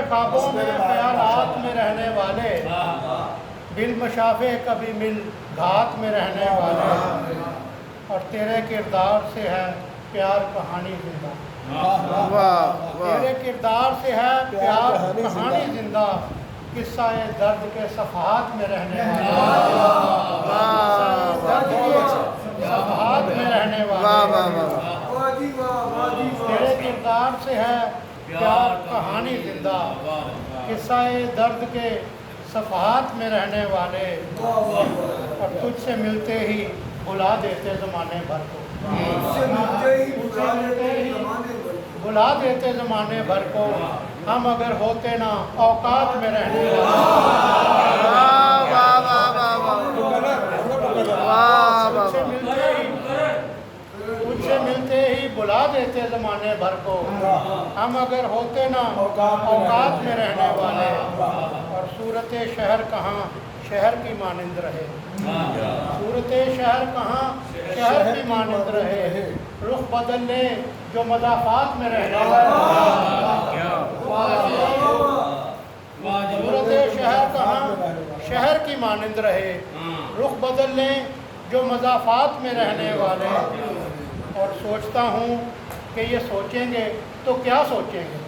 ख्वाबों में ख्यालात में रहने वाले, बिलमशाफे कभी मिल घात में रहने वाले, और तेरे किरदार से है प्यार कहानी जिंदा। तेरे किरदार से है प्यार कहानी जिंदा, किस्सा दर्द के सफ़हात में रहने वाला, दर्द के सफ़हात में रहने वाला। तेरे किरदार से है प्यार कहानी जिंदा, किस्सा दर्द के सफ़हात में रहने वाले, और तुझसे मिलते ही बुला देते ज़माने भर को, बुला देते ज़माने भर को, हम अगर होते ना औकात में रहने तुझसे मिलते ही बुला देते ज़माने भर को, हम अगर होते ना औकात में रहने वाले, और सूरत शहर कहाँ शहर की मानिंद रहे, सूरत शहर कहाँ शहर की मानिंद रहे, रुख बदल ले जो मदाफात में रहने वाले, सूरत शहर कहाँ शहर की मानिंद रहे, रुख बदल लें जो मज़ाफ़ात में रहने वाले। और सोचता हूँ कि ये सोचेंगे तो क्या सोचेंगे,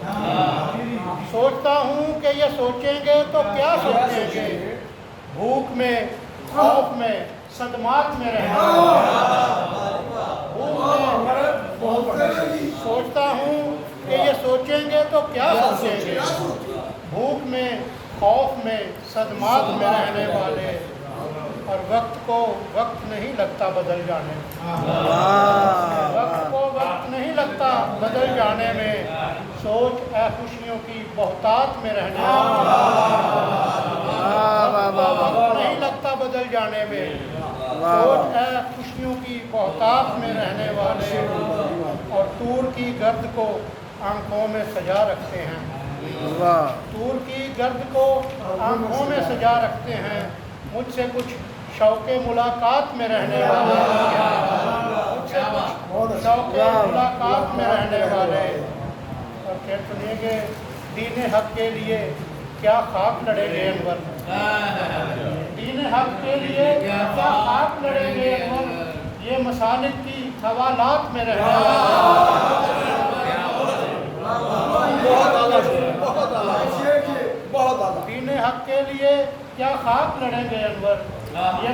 सोचता हूँ कि ये सोचेंगे तो क्या सोचेंगे, भूख में खौफ में सदमात में रहने वाले, सोचता हूँ कि ये सोचेंगे तो क्या सोचेंगे, भूख में खौफ में सदमात में रहने वाले, और वक्त को वक्त नहीं लगता बदल जाने में, वक्त को वक्त नहीं लगता बदल जाने में, सोच ए खुशियों की बहुतात में रहने वक्त नहीं लगता बदल जाने में, सोच ए खुशियों की बहुतात में रहने वाले, और तूर की गर्द को आंखों में सजा रखते हैं, तूर की गर्द को आंखों में सजा रखते हैं, मुझसे कुछ शौक़े मुलाकात में रहने वाले, मुझसे कुछ शौक़े मुलाकात में रहने वाले। और फिर सुनिएगे, दीन हक के लिए क्या खाक लड़ेंगे अनवर, दीन हक के लिए क्या खाक लड़ेंगे अनवर, ये मसालिक की हवालात में रहने वाले, दीन हक के लिए क्या खाक लड़ेंगे अनवर, ये